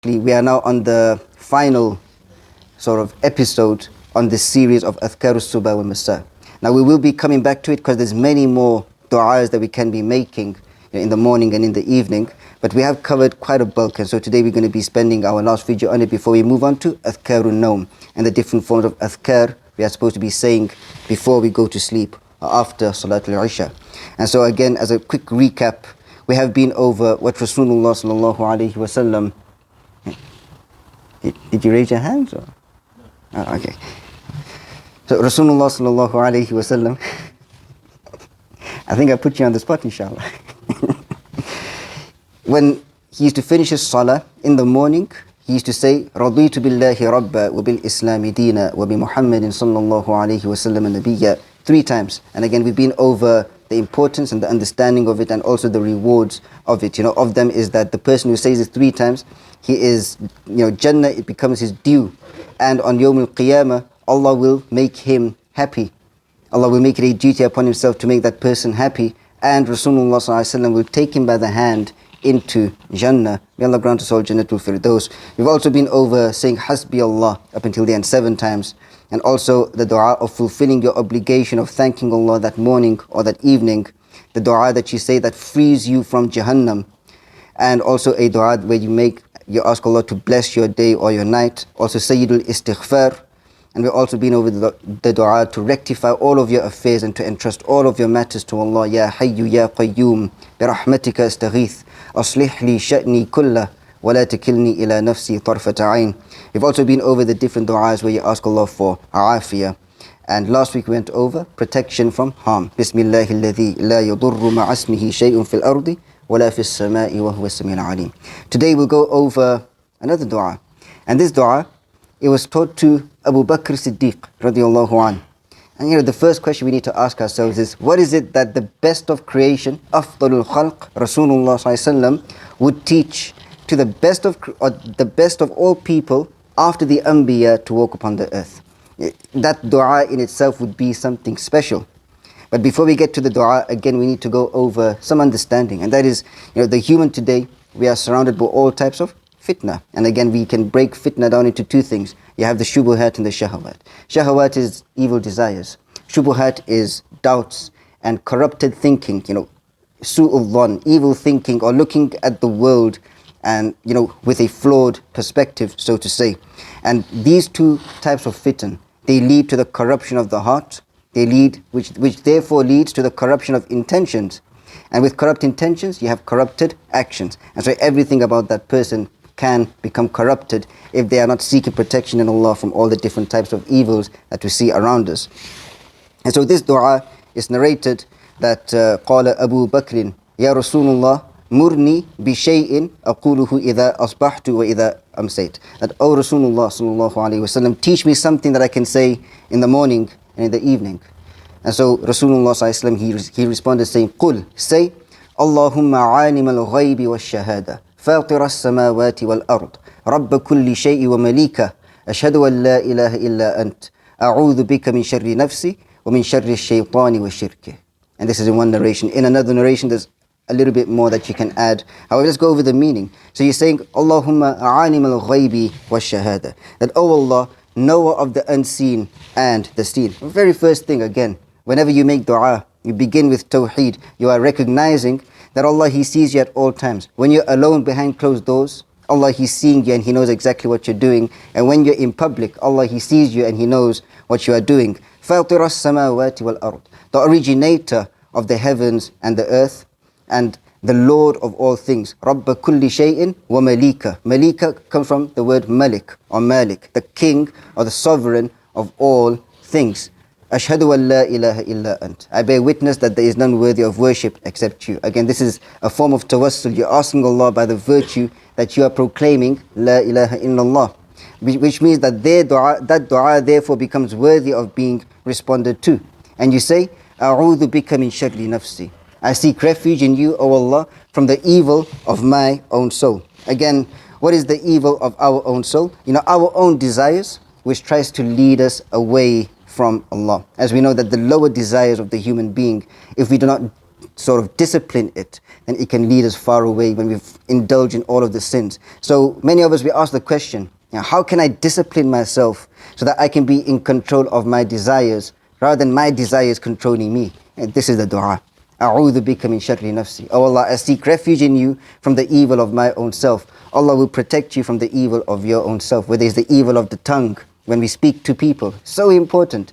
We are now on the final sort of episode on this series of Adhkar al-Subah wal Masa. Now we will be coming back to it because there's many more du'as that we can be making in the morning and in the evening, but we have covered quite a bulk, and so today we're going to be spending our last video on it before we move on to Adhkar al-Nawm and the different forms of Adhkar we are supposed to be saying before we go to sleep or after Salatul Isha. And so again, as a quick recap, we have been over what Rasulullah sallallahu alaihi wasallam. Did you raise your hands? Or? No. Oh, okay. So Rasulullah sallallahu alaihi wasallam, I think I put you on the spot, inshallah. When he used to finish his salah in the morning, he used to say, raḍītu billahi rabba wa bil islami deena wa bi Muhammadin sallallahu alaihi wasallam nabiyya, 3 times. And again, we've been over the importance and the understanding of it and also the rewards of it. Of them is that the person who says it 3 times, he is, Jannah, it becomes his due. And on Yawm al-Qiyamah, Allah will make him happy. Allah will make it a duty upon himself to make that person happy. And Rasulullah sallallahu alaihi wasallam will take him by the hand into Jannah. May Allah grant us all Jannatul Firdaus. We've also been over saying Hasbi Allah up until the end 7 times. And also the dua of fulfilling your obligation of thanking Allah that morning or that evening. The dua that you say that frees you from Jahannam. And also a dua where you ask Allah to bless your day or your night. Also Sayyidul Istighfar. And we've also been over the dua to rectify all of your affairs and to entrust all of your matters to Allah. Ya Hayyu Ya Qayyum bi rahmatika astaghith aslih li sha'ni kullah wa la takilni ila nafsi tarfata ayn. We've also been over the different du'as where you ask Allah for afiyah. And last week we went over protection from harm. Bismillahi alladhi la yadurru ma'asmihi shay'un fil ardi wa la fis sama'i wa huwa as-sami'ul 'alim. Today we'll go over another du'a. And this du'a, it was taught to Abū Bakr Ṣiddīq radiyallahu anhu. And the first question we need to ask ourselves is, what is it that the best of creation, Afdalul Khalq, Rasulullah sallallahu alaihi wasallam, would teach to the best of all people after the Anbiya to walk upon the earth? That dua in itself would be something special. But before we get to the dua, again we need to go over some understanding. And that is, the human today, we are surrounded by all types of fitna. And again, we can break fitna down into 2 things. You have the shubuhat and the shahawat. Shahawat is evil desires. Shubuhat is doubts and corrupted thinking, su'ul dhan, evil thinking, or looking at the world and, with a flawed perspective, so to say. And these 2 types of fitna, they lead to the corruption of the heart. They lead, which therefore leads to the corruption of intentions. And with corrupt intentions, you have corrupted actions. And so everything about that person can become corrupted if they are not seeking protection in Allah from all the different types of evils that we see around us. And so this dua is narrated that قال Abū Bakr يا رسول الله مرني بشيء أقوله إذا أصبحت وإذا أمسيت. That, O Rasulullah sallallahu alaihi wasallam, teach me something that I can say in the morning and in the evening. And so Rasulullah sallallahu alaihi wasallam, he responded saying, قل, say, اللهم عالم الغيب والشهادة فاطر السماوات والأرض رب كل شيء ومليكه أشهد أن لا إله إلا أنت أعوذ بك من شر نفسي ومن شر الشيطان وشركه. And this is in one narration. In another narration, there's a little bit more that you can add. However, let's go over the meaning. So you're saying, Allahumma a'alim al-ghaybi wa shahada. That, oh Allah, knower of the unseen and the seen. The very first thing, again, whenever you make dua, you begin with tawheed. You are recognizing that Allah, He sees you at all times. When you're alone behind closed doors, Allah, He's seeing you and He knows exactly what you're doing. And when you're in public, Allah, He sees you and He knows what you are doing. فَاطِرَ السَّمَاوَاتِ وَالْأَرْضِ. The originator of the heavens and the earth and the Lord of all things. رَبَّ كُلِّ شَيْءٍ وَمَلِيكَ. Malika comes from the word Malik or Malik, the king or the sovereign of all things. Ashhadu an la ilaha illa ant. I bear witness that there is none worthy of worship except you. Again, this is a form of tawassul. You're asking Allah by the virtue that you are proclaiming La ilaha illallah. Which means that that dua therefore becomes worthy of being responded to. And you say, A'udhu bika min sharri nafsi. I seek refuge in you, O Allah, from the evil of my own soul. Again, what is the evil of our own soul? Our own desires, which tries to lead us away from Allah. As we know that the lower desires of the human being, if we do not sort of discipline it, then it can lead us far away when we've indulged in all of the sins. So many of us, we ask the question, how can I discipline myself so that I can be in control of my desires rather than my desires controlling me? And this is the dua. أعوذ بك من شر نفسي. Oh Allah, I seek refuge in you from the evil of my own self. Allah will protect you from the evil of your own self, whether it's the evil of the tongue, when we speak to people. So important.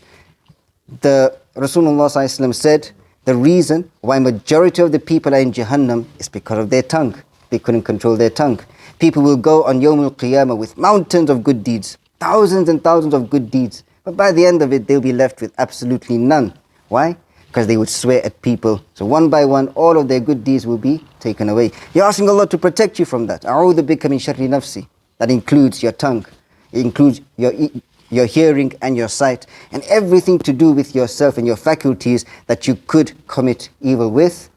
The Rasulullah ﷺ said, the reason why majority of the people are in Jahannam is because of their tongue. They couldn't control their tongue. People will go on Yawm al-Qiyamah with mountains of good deeds, thousands and thousands of good deeds. But by the end of it, they'll be left with absolutely none. Why? Because they would swear at people. So one by one, all of their good deeds will be taken away. You're asking Allah to protect you from that. أعوذ بك من شر نفسي. That includes your tongue. It includes your hearing and your sight, and everything to do with yourself and your faculties that you could commit evil with.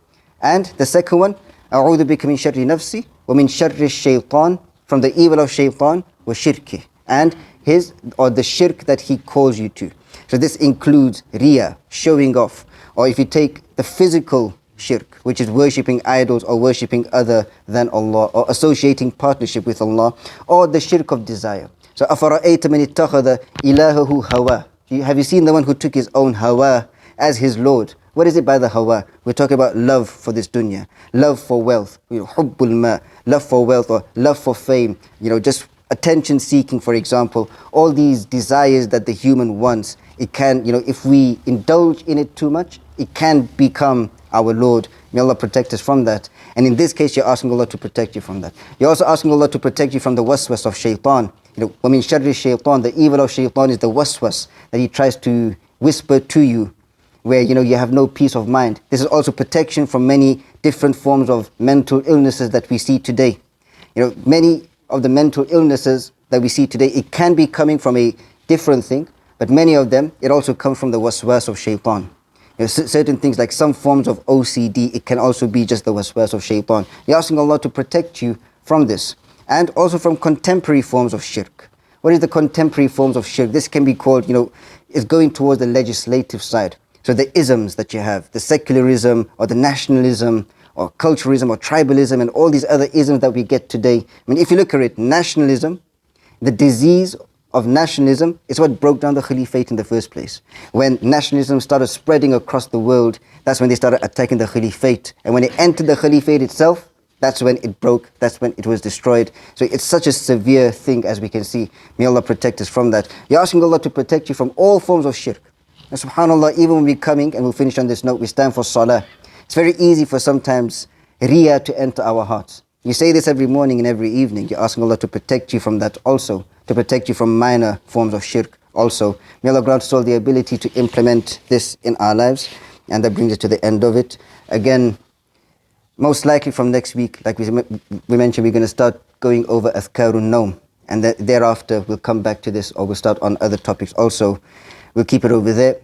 And the second one, أعوذ بك من شر نفسي ومن شر الشيطان, from the evil of Shayṭān وشركه, and the shirk that he calls you to. So this includes riya, showing off. Or if you take the physical shirk, which is worshipping idols or worshipping other than Allah, or associating partnership with Allah, or the shirk of desire. So أَفَرَأَيْتَ مَنِ اتَّخَذَ إِلَهَهُ هَوَى. Have you seen the one who took his own hawa as his Lord? What is it by the hawa? We're talking about love for this dunya, love for wealth, حُبُّ الْمَاء, love for wealth or love for fame, just attention seeking, for example. All these desires that the human wants, it can, if we indulge in it too much, it can become our Lord. May Allah protect us from that. And in this case, you're asking Allah to protect you from that. You're also asking Allah to protect you from the waswas of Shayṭān. وَمِن شَرِّ الشَّيْطَانِ, the evil of Shayṭān is the waswas, that he tries to whisper to you, where you have no peace of mind. This is also protection from many different forms of mental illnesses that we see today. Many of the mental illnesses that we see today, it can be coming from a different thing, but many of them, it also comes from the waswas of Shayṭān. Certain things like some forms of OCD, it can also be just the waswas of Shayṭān. You're asking Allah to protect you from this, and also from contemporary forms of shirk. What is the contemporary forms of shirk? This can be called, is going towards the legislative side. So the isms that you have, the secularism or the nationalism or culturalism or tribalism and all these other isms that we get today. If you look at it, nationalism, the disease of nationalism is what broke down the Caliphate in the first place. When nationalism started spreading across the world, that's when they started attacking the Caliphate. And when it entered the Caliphate itself, that's when it broke, that's when it was destroyed. So it's such a severe thing, as we can see. May Allah protect us from that. You're asking Allah to protect you from all forms of shirk. And subhanAllah, even when we're coming, and we'll finish on this note, we stand for salah. It's very easy for sometimes riya to enter our hearts. You say this every morning and every evening. You're asking Allah to protect you from that also, to protect you from minor forms of shirk also. May Allah grant us all the ability to implement this in our lives. And that brings us to the end of it. Again, most likely from next week, like we mentioned, we're going to start going over Adhkarun Nawm. And thereafter, we'll come back to this, or we'll start on other topics also. We'll keep it over there.